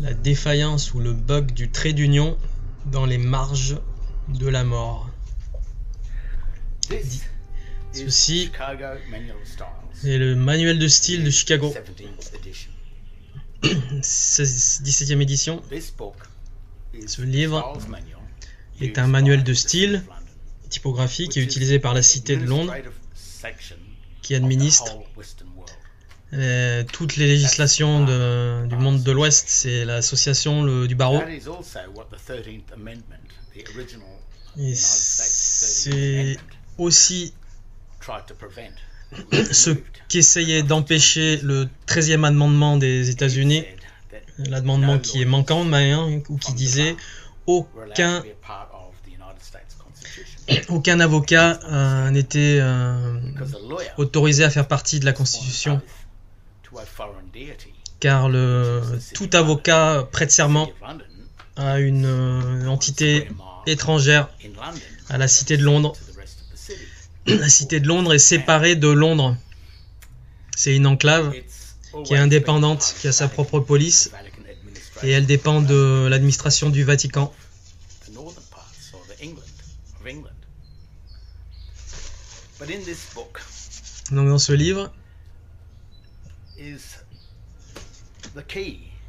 La défaillance ou le bug du trait d'union dans les marges de la mort. Ceci est le manuel de style de Chicago, 17e édition. Ce livre est un manuel de style typographique qui est utilisé par la Cité de Londres, qui administre toutes les législations du monde de l'Ouest. C'est l'association du barreau. Et c'est aussi ce qu'essayait d'empêcher le 13e amendement des États-Unis, l'amendement qui est manquant, ou qui disait aucun avocat n'était autorisé à faire partie de la Constitution, car tout avocat prête serment à une entité étrangère, à la Cité de Londres. La Cité de Londres est séparée de Londres. C'est une enclave qui est indépendante, qui a sa propre police, et elle dépend de l'administration du Vatican. Donc dans ce livre,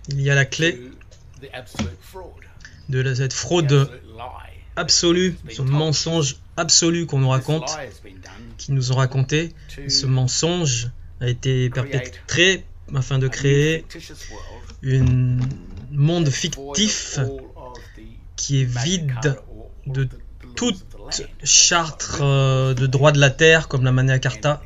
il y a la clé de cette fraude absolue, ce mensonge absolu qu'on nous raconte, qui nous ont raconté. Ce mensonge a été perpétré afin de créer un monde fictif qui est vide de toute charte de droit de la terre comme la Magna Carta,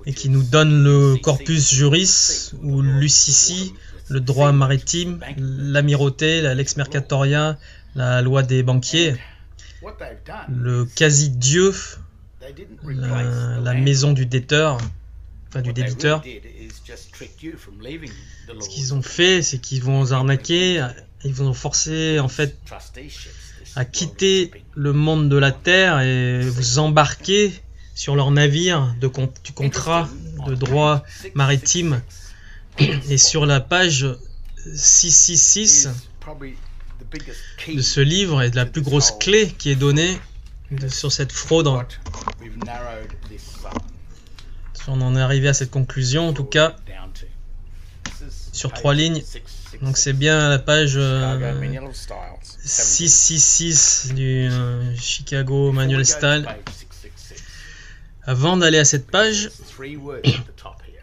et qui nous donne le corpus juris ou l'UCC, le droit maritime, l'amirauté, la lex mercatoria, la loi des banquiers, le quasi-dieu, la maison du débiteur. Ce qu'ils ont fait, c'est qu'ils vont vous arnaquer, ils vont vous forcer en fait à quitter le monde de la terre et vous embarquer sur leur navire du contrat de droit maritime. Et sur la page 666 de ce livre est la plus grosse clé qui est donnée sur cette fraude. On en est arrivé à cette conclusion, en tout cas, sur 3 lignes. Donc c'est bien la page 666 du Chicago Manual Style. Avant d'aller à cette page,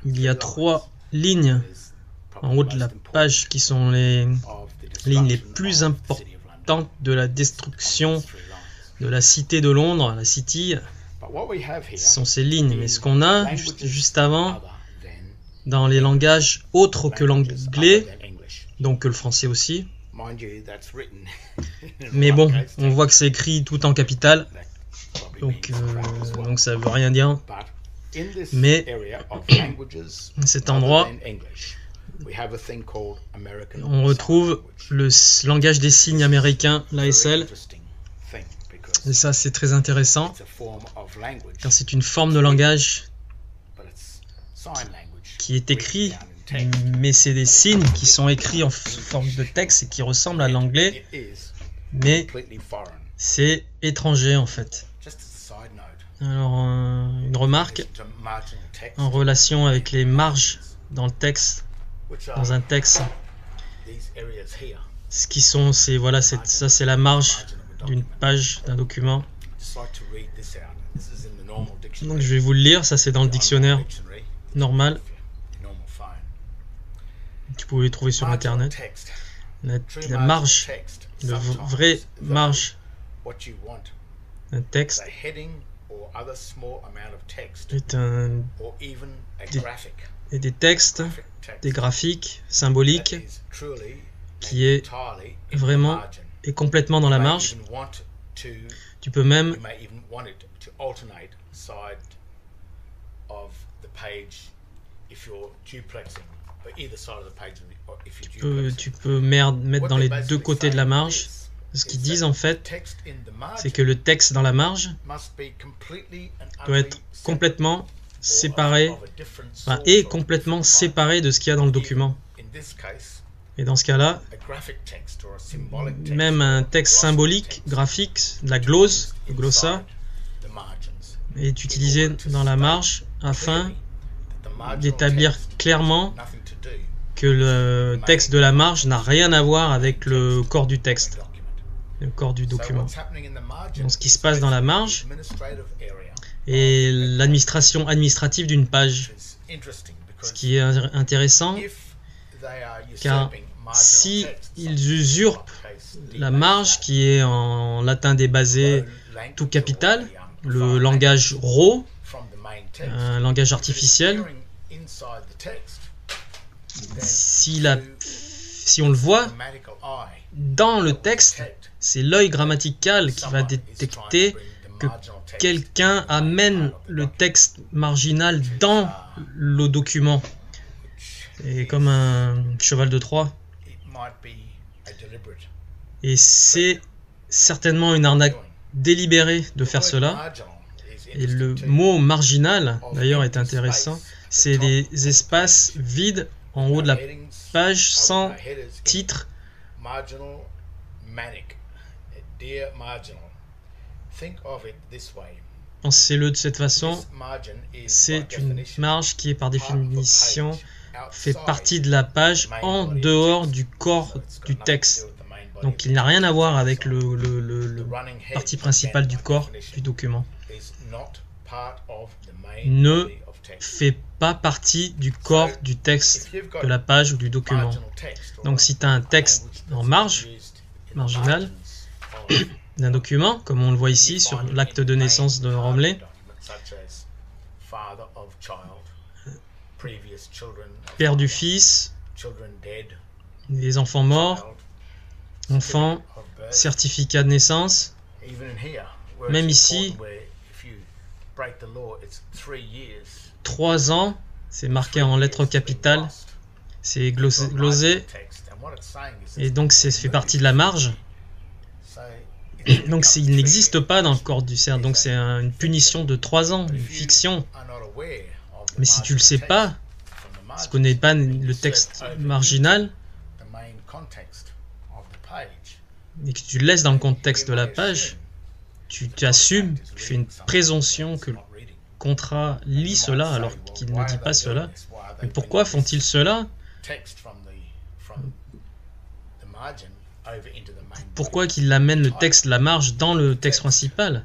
il y a 3 lignes en haut de la page qui sont les lignes les plus importantes de la destruction de la Cité de Londres, la City. Ce sont ces lignes, mais ce qu'on a juste avant, dans les langages autres que l'anglais, donc que le français aussi, mais bon, on voit que c'est écrit tout en capital, donc ça veut rien dire, mais à cet endroit, on retrouve le langage des signes américain, l'ASL. Et ça, c'est très intéressant, car c'est une forme de langage qui est écrit, mais c'est des signes qui sont écrits en forme de texte et qui ressemblent à l'anglais, mais c'est étranger en fait. Alors, une remarque en relation avec les marges dans le texte, dans un texte. Ce qui sont, voilà, ça c'est la marge d'une page d'un document. Donc je vais vous le lire, ça c'est dans le dictionnaire normal. Tu pouvez le trouver sur internet. La marge, le vrai marge d'un texte est des textes, des graphiques, symboliques, qui est vraiment et complètement dans la marge. Tu peux même tu peux mettre dans les deux côtés de la marge. Ce qu'ils disent en fait, c'est que le texte dans la marge doit être complètement séparé, est complètement séparé de ce qu'il y a dans le document. Et dans ce cas-là, même un texte symbolique, graphique, la glose, le glossa, est utilisé dans la marge afin d'établir clairement que le texte de la marge n'a rien à voir avec le corps du texte, le corps du document. Donc ce qui se passe dans la marge est l'administration administrative d'une page. Ce qui est intéressant, car si ils usurpent la marge qui est en latin débasé tout capital, le langage raw, un langage artificiel, si on le voit dans le texte, c'est l'œil grammatical qui va détecter que quelqu'un amène le texte marginal dans le document. C'est comme un cheval de Troie. Et c'est certainement une arnaque délibérée de faire cela. Et le mot marginal, d'ailleurs, est intéressant. C'est des espaces vides en haut de la page sans titre. Pensez-le de cette façon, c'est une marge qui est par définition fait partie de la page en dehors du corps du texte. Donc il n'a rien à voir avec le partie principale du corps du document. Ne fait pas partie du corps du texte de la page ou du document. Donc si tu as un texte en marge, marginal, d'un document, comme on le voit ici sur l'acte de naissance de Romley, père du fils, les enfants morts, enfants, certificat de naissance, même ici, 3 ans, c'est marqué en lettres capitales, c'est glosé, et donc ça fait partie de la marge. Donc il n'existe pas dans le corps du cerf, donc c'est une punition de 3 ans, une fiction. Mais si tu ne le sais pas, si tu ne connais pas le texte marginal, et que tu le laisses dans le contexte de la page, tu assumes, tu fais une présomption que le contrat lit cela alors qu'il ne dit pas cela. Mais pourquoi font-ils cela? Pourquoi qu'ils amènent le texte, la marge, dans le texte principal?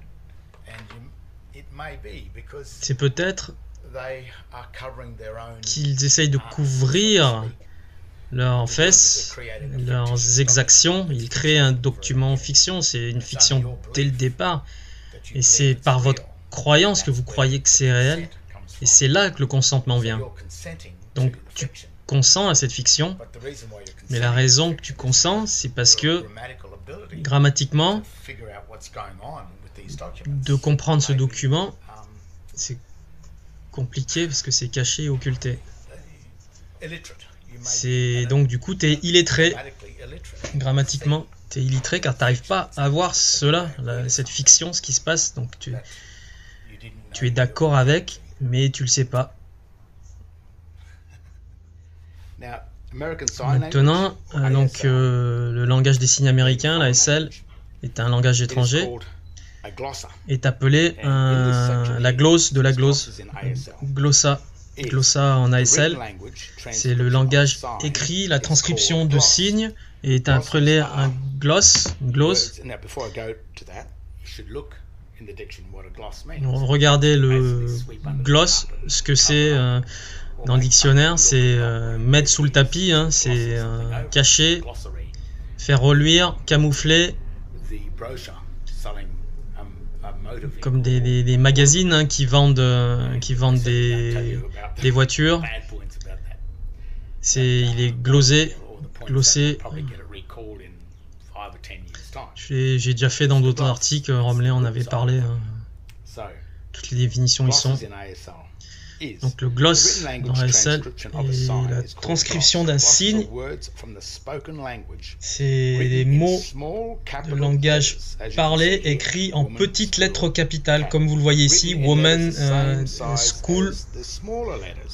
C'est peut-être qu'ils essayent de couvrir leurs fesses, leurs exactions. Ils créent un document fiction, c'est une fiction dès le départ. Et c'est par votre croyance que vous croyez que c'est réel. Et c'est là que le consentement vient. Donc tu consens à cette fiction, mais la raison que tu consens, c'est parce que grammatiquement, de comprendre ce document, c'est compliqué parce que c'est caché et occulté. C'est donc du coup, tu es illettré. Grammatiquement, tu es illettré car tu n'arrives pas à voir cela, cette fiction, ce qui se passe. Donc tu es d'accord avec, mais tu le sais pas. Maintenant, le langage des signes américain, l'ASL, est un langage étranger, est appelé la glose de la glose, glossa. Glossa en ASL, c'est le langage écrit, la transcription de signes est appelé un glose. Regardez le gloss, ce que c'est dans le dictionnaire, c'est mettre sous le tapis, hein, c'est cacher, faire reluire, camoufler, comme des magazines hein, qui vendent des voitures. Il est glossé. J'ai déjà fait dans d'autres articles, Romley en avait parlé. Hein. Toutes les définitions y sont. Donc le gloss dans ASL est la transcription d'un signe. C'est les mots de langage parlé écrits en petites lettres capitales, comme vous le voyez ici, woman, school,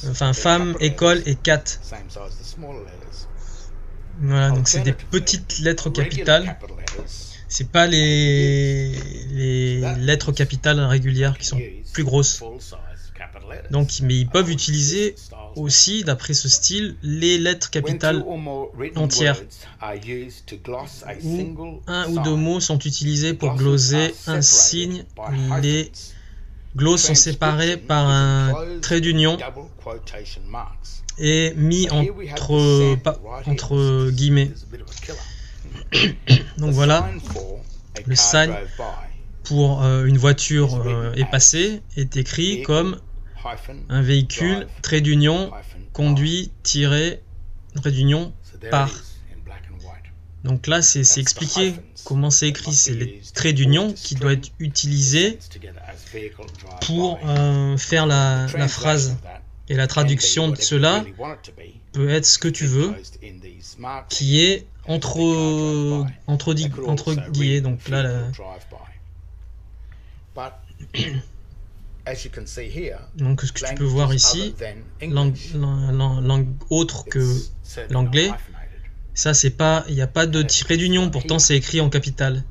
enfin femme, école et cat. Voilà, donc c'est des petites lettres capitales. C'est pas les lettres capitales régulières qui sont plus grosses. Donc, mais ils peuvent utiliser aussi, d'après ce style, les lettres capitales entières. Où un ou deux mots sont utilisés pour glosser un signe. Les glosses sont séparées par un trait d'union et mis entre guillemets. Donc voilà, le sign pour une voiture est passé est écrit comme un véhicule, trait d'union, conduit, tiré, trait d'union, par. Donc là, c'est expliqué comment c'est écrit. C'est les traits d'union qui doivent être utilisés pour faire la phrase. Et la traduction de cela peut être ce que tu veux, qui est entre guillemets. Donc là, donc ce que tu peux voir ici, langue autre que l'anglais, ça c'est pas, il n'y a pas de trait d'union, pourtant c'est écrit en capital.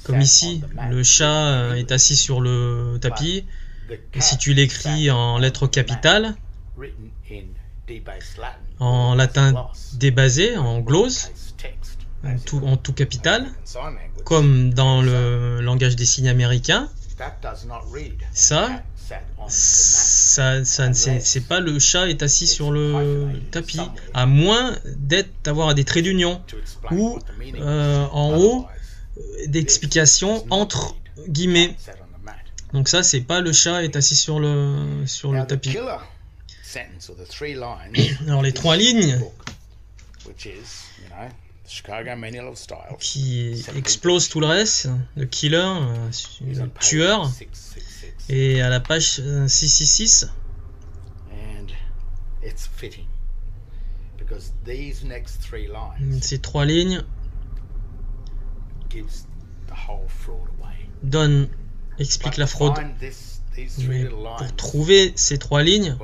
Comme ici, le chat est assis sur le tapis, et si tu l'écris en lettres capitales, en latin débasé, en glose, en tout capital, comme dans le langage des signes américain, c'est pas le chat est assis sur le tapis, à moins d'avoir des traits d'union ou en haut d'explications entre guillemets. Donc ça, c'est pas le chat est assis sur le tapis. Alors les trois lignes qui explosent tout le reste, le killer, le tueur, et à la page 666. Ces trois lignes expliquent la fraude. Mais pour trouver ces trois lignes,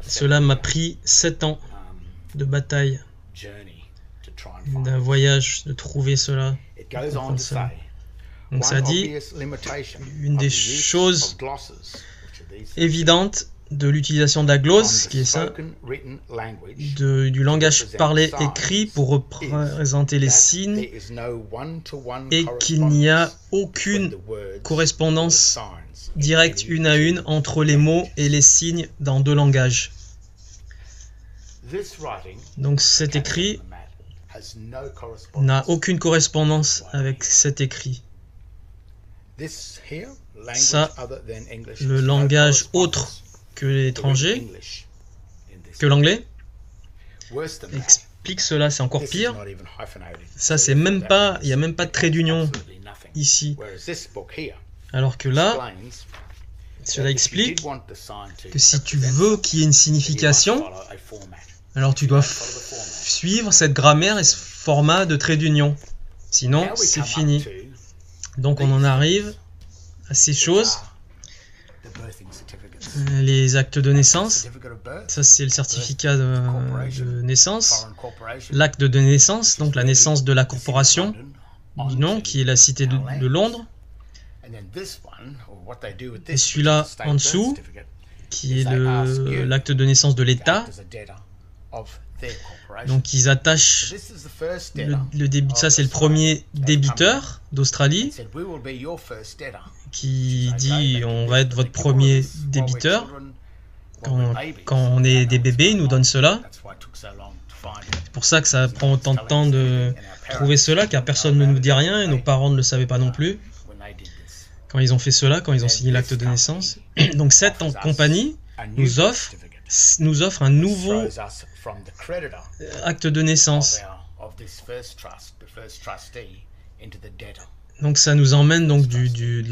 cela m'a pris 7 ans de bataille, d'un voyage, de trouver cela. Donc ça dit, une des choses évidentes de l'utilisation de la glose, qui est ça, du langage parlé écrit pour représenter les signes, et qu'il n'y a aucune correspondance directe une à une entre les mots et les signes dans deux langages. Donc cet écrit n'a aucune correspondance avec cet écrit. Ça, le langage autre que l'étranger, que l'anglais, explique cela, c'est encore pire. Ça, c'est même pas, il n'y a même pas de trait d'union ici. Alors que là, cela explique que si tu veux qu'il y ait une signification, alors tu dois suivre cette grammaire et ce format de trait d'union. Sinon, c'est fini. Donc on en arrive à ces choses. Les actes de naissance, ça c'est le certificat de naissance. L'acte de naissance, donc la naissance de la corporation, du nom, qui est la cité de Londres. Et celui-là en dessous, qui est l'acte de naissance de l'État. Donc ils attachent le débit. Ça c'est le premier débiteur d'Australie qui dit on va être votre premier débiteur. Quand on est des bébés, ils nous donnent cela. C'est pour ça que ça prend autant de temps de trouver cela, car personne ne nous dit rien et nos parents ne le savaient pas non plus quand ils ont fait cela, quand ils ont signé l'acte de naissance. Donc cette compagnie nous offre un nouveau acte de naissance. Donc ça nous emmène donc de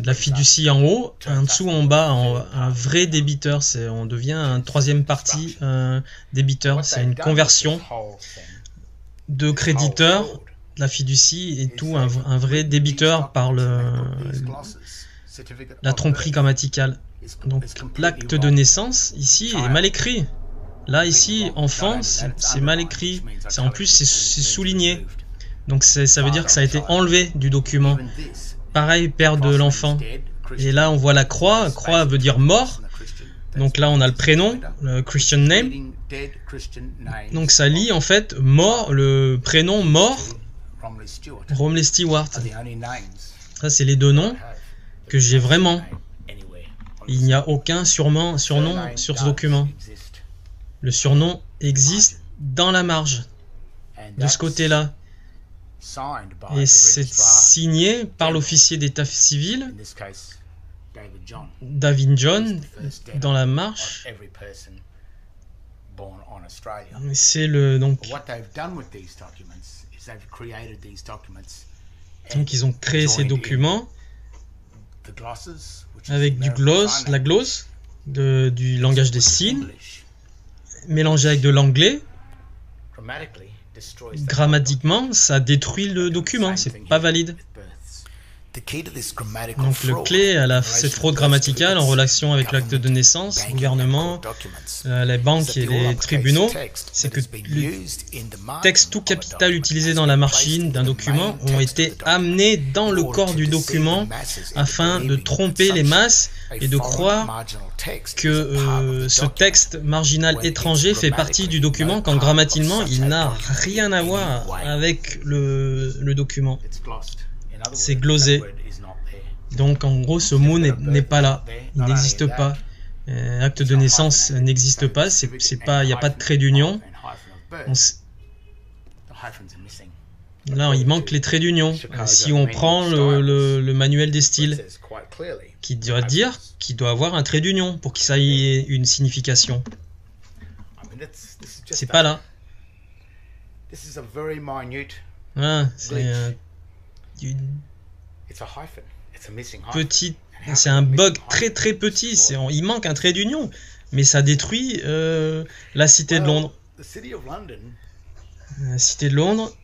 la fiducie en haut, en dessous, en bas, un vrai débiteur. On devient un troisième partie débiteur. C'est une conversion de créditeur, de la fiducie et tout, un vrai débiteur par la tromperie grammaticale. Donc l'acte de naissance ici est mal écrit. Là ici, enfant, c'est mal écrit. En plus c'est souligné. Donc ça veut dire que ça a été enlevé du document. Pareil, père de l'enfant. Et là on voit la croix. Croix veut dire mort. Donc là on a le prénom, le Christian name. Donc ça lit en fait mort, le prénom mort, Romley Stewart. Ça c'est les deux noms que j'ai vraiment. Il n'y a aucun surnom sur ce document. Le surnom existe dans la marge, de ce côté-là. Et c'est signé par l'officier d'état civil, David John, dans la marche. C'est le donc ils ont créé ces documents avec la glose du langage des signes, mélangé avec de l'anglais. Grammatiquement, ça détruit le document, c'est pas valide. Donc le clé à cette fraude grammaticale en relation avec l'acte de naissance, le gouvernement, les banques et les tribunaux, c'est que le texte tout capital utilisé dans la margine d'un document ont été amenés dans le corps du document afin de tromper les masses et de croire que ce texte marginal étranger fait partie du document quand grammaticalement il n'a rien à voir avec le document. C'est glosé. Donc en gros ce mot n'est pas là, il n'existe pas. Acte de naissance n'existe pas, il n'y a pas de trait d'union. Là il manque les traits d'union. Si on prend le manuel des styles, qui doit dire qu'il doit avoir un trait d'union pour que ça ait une signification. C'est pas là. Ah, c'est un bug très très petit. Il manque un trait d'union, mais ça détruit la cité de Londres. La cité de Londres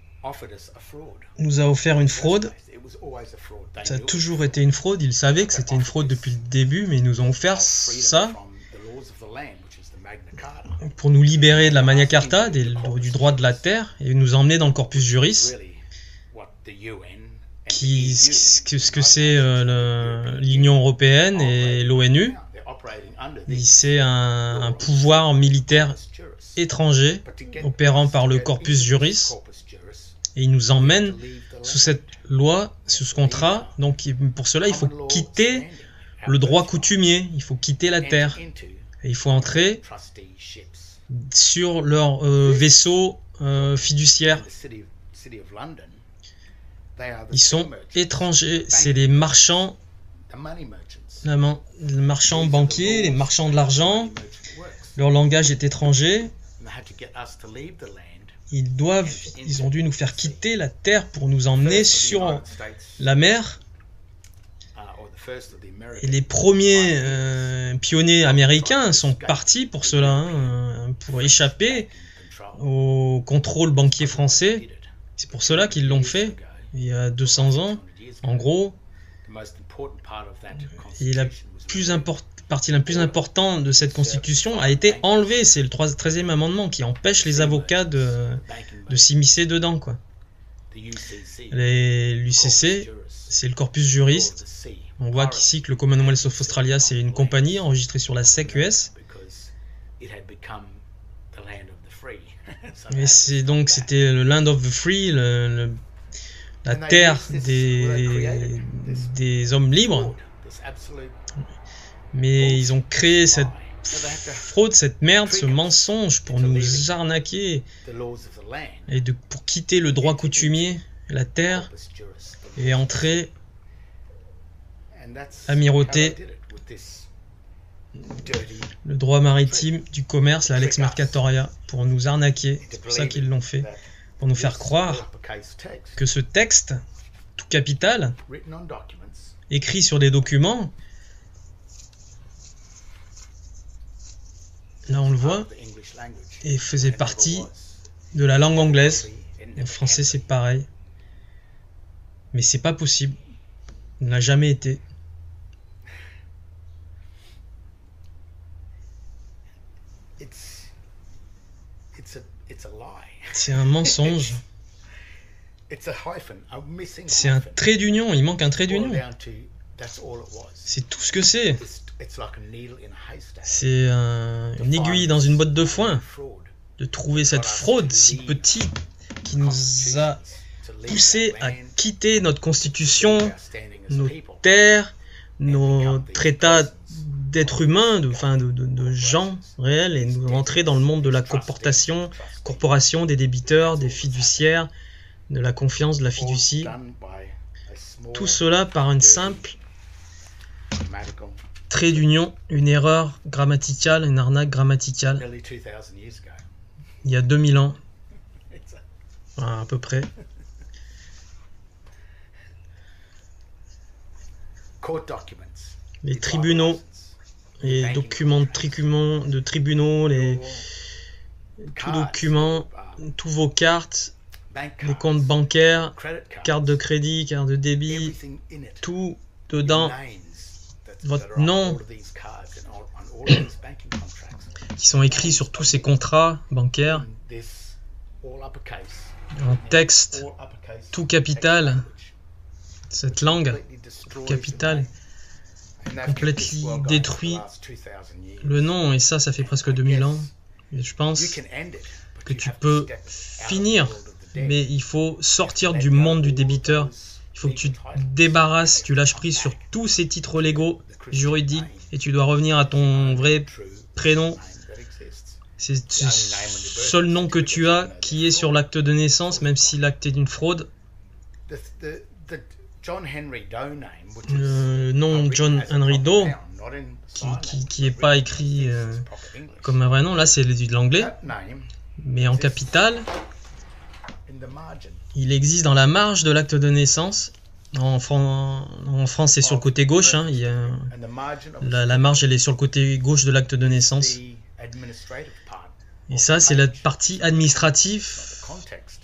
nous a offert une fraude. Ça a toujours été une fraude. Ils savaient que c'était une fraude depuis le début, mais ils nous ont offert ça pour nous libérer de la Magna Carta, du droit de la terre, et nous emmener dans le corpus juris. Ce que c'est l'Union européenne et l'ONU. C'est un pouvoir militaire étranger opérant par le corpus juris et il nous emmène sous cette loi, sous ce contrat. Donc pour cela il faut quitter le droit coutumier, il faut quitter la terre et il faut entrer sur leur vaisseau fiduciaire. Ils sont étrangers, c'est les marchands, les marchands banquiers, les marchands de l'argent. Leur langage est étranger. Ils ont dû nous faire quitter la terre pour nous emmener sur la mer. Et les premiers pionniers américains sont partis pour cela, pour échapper au contrôle banquier français. C'est pour cela qu'ils l'ont fait. Il y a 200 ans, en gros, et la partie la plus importante de cette constitution a été enlevée. C'est le 13e amendement qui empêche les avocats de s'immiscer dedans, quoi. L'UCC, c'est le corpus juriste. On voit qu'ici que le Commonwealth of Australia, c'est une compagnie enregistrée sur la SEC-US. Et c'était le Land of the Free, la terre des hommes libres, mais ils ont créé cette fraude, cette merde, ce mensonge pour nous arnaquer et pour quitter le droit coutumier, la terre, et entrer amirauté le droit maritime du commerce, la Lex Mercatoria, pour nous arnaquer. C'est pour ça qu'ils l'ont fait, pour nous faire croire que ce texte tout capital, écrit sur des documents. Là, on le voit, et faisait partie de la langue anglaise. En français, c'est pareil. Mais c'est pas possible. Il n'a jamais été. C'est un mensonge. C'est un trait d'union. Il manque un trait d'union. C'est tout ce que c'est. C'est une aiguille dans une botte de foin. De trouver cette fraude si petite qui nous a poussé à quitter notre constitution, nos terres, notre état d'être humain, de gens réels, et nous rentrer dans le monde de la corporation, des débiteurs, des fiduciaires, de la confiance, de la fiducie. Tout cela par une simple trait d'union, une erreur grammaticale, une arnaque grammaticale. Il y a 2000 ans, à peu près. Les tribunaux, les documents de tribunaux, tous documents, tous vos cartes, les comptes bancaires, cartes de crédit, cartes de débit, tout dedans, votre nom, qui sont écrits sur tous ces contrats bancaires, en texte, tout capital, cette langue, tout capital, complètement détruit le nom, et ça fait presque 2000 ans. Et je pense que tu peux finir, mais il faut sortir du monde du débiteur. Il faut que tu te débarrasses, tu lâches prise sur tous ces titres légaux, juridiques, et tu dois revenir à ton vrai prénom. C'est le seul nom que tu as qui est sur l'acte de naissance, même si l'acte est d'une fraude. Le nom John Henry Doe, qui n'est pas écrit comme un vrai nom, là c'est de l'anglais, mais en capital, il existe dans la marge de l'acte de naissance. En France, c'est sur le côté gauche, hein, la marge elle est sur le côté gauche de l'acte de naissance. Et ça, c'est la partie administrative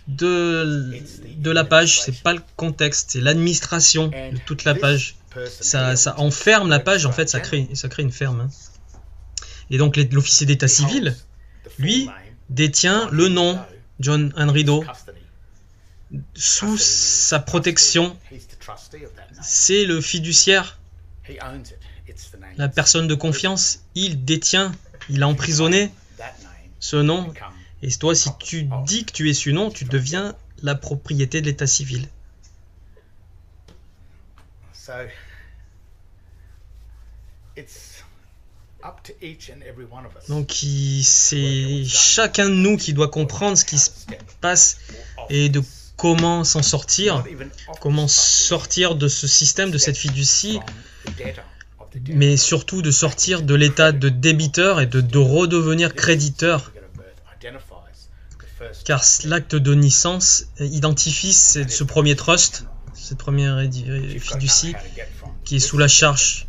de la page, c'est pas le contexte, c'est l'administration de toute la page. Ça enferme la page, en fait, ça crée une ferme. Hein. Et donc l'officier d'état civil, lui, détient le nom John Henry Doe sous sa protection. C'est le fiduciaire, la personne de confiance. Il détient, il a emprisonné ce nom. Et toi, si tu dis que tu es ce nom, tu deviens la propriété de l'état civil. Donc c'est chacun de nous qui doit comprendre ce qui se passe et de comment s'en sortir, comment sortir de ce système, de cette fiducie, mais surtout de sortir de l'état de débiteur et de redevenir créditeur. Car l'acte de naissance identifie ce premier trust, cette première fiducie qui est sous la charge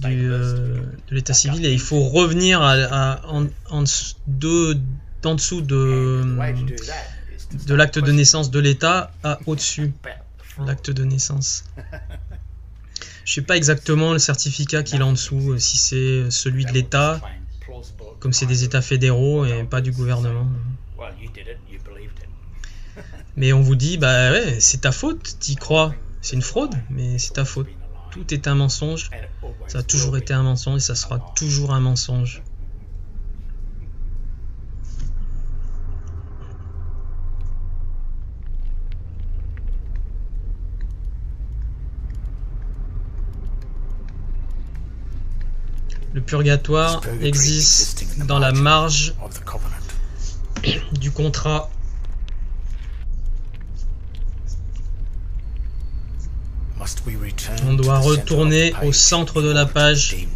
de l'état civil, et il faut revenir en dessous de l'acte de naissance de l'état à au-dessus l'acte de naissance. Je ne sais pas exactement le certificat qu'il a en dessous, si c'est celui de l'état, comme c'est des états fédéraux et pas du gouvernement. Mais on vous dit, bah ouais, c'est ta faute, t'y crois, c'est une fraude, mais c'est ta faute. Tout est un mensonge, ça a toujours été un mensonge et ça sera toujours un mensonge. Le purgatoire existe dans la marge du contrat. On doit retourner au centre de la page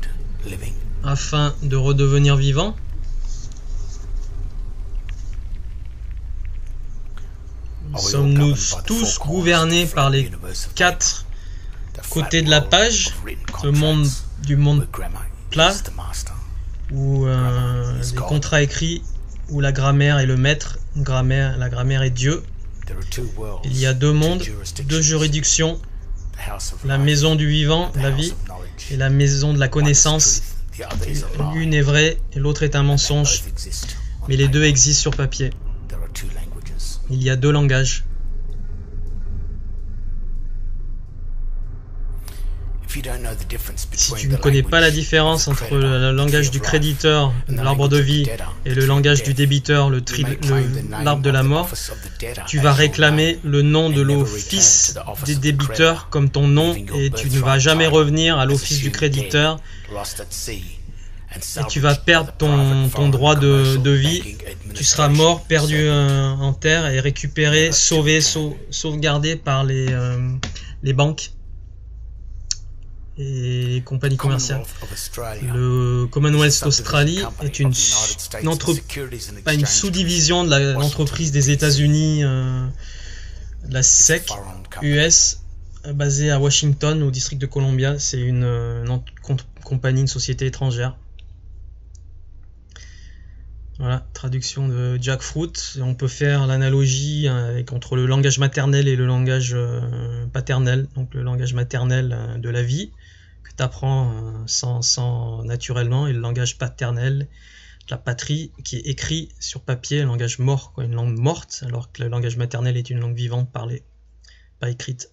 afin de redevenir vivant. Sommes-nous tous gouvernés par les 4 côtés de la page, le monde du monde plat, où les contrats écrits, où la grammaire est le maître, la grammaire est Dieu. Il y a 2 mondes, 2 juridictions, la maison du vivant, la vie, et la maison de la connaissance. L'une est vraie et l'autre est un mensonge, mais les 2 existent sur papier. Il y a 2 langages. Si tu ne connais pas la différence entre le langage du créditeur, l'arbre de vie, et le langage du débiteur, l'arbre de la mort, tu vas réclamer le nom de l'office des débiteurs comme ton nom et tu ne vas jamais revenir à l'office du créditeur et tu vas perdre ton droit de vie. Tu seras mort, perdu en terre et récupéré, sauvé, sauvegardé par les banques et compagnies commerciales. Le Commonwealth d'Australie est une sous-division de l'entreprise des États-Unis, la SEC US, basée à Washington, au district de Columbia. C'est une compagnie, une société étrangère. Voilà, traduction de Jack Fruit. On peut faire l'analogie entre le langage maternel et le langage paternel. Donc le langage maternel de la vie, que tu apprends naturellement, et le langage paternel de la patrie, qui est écrit sur papier, un langage mort, une langue morte, alors que le langage maternel est une langue vivante parlée, pas écrite.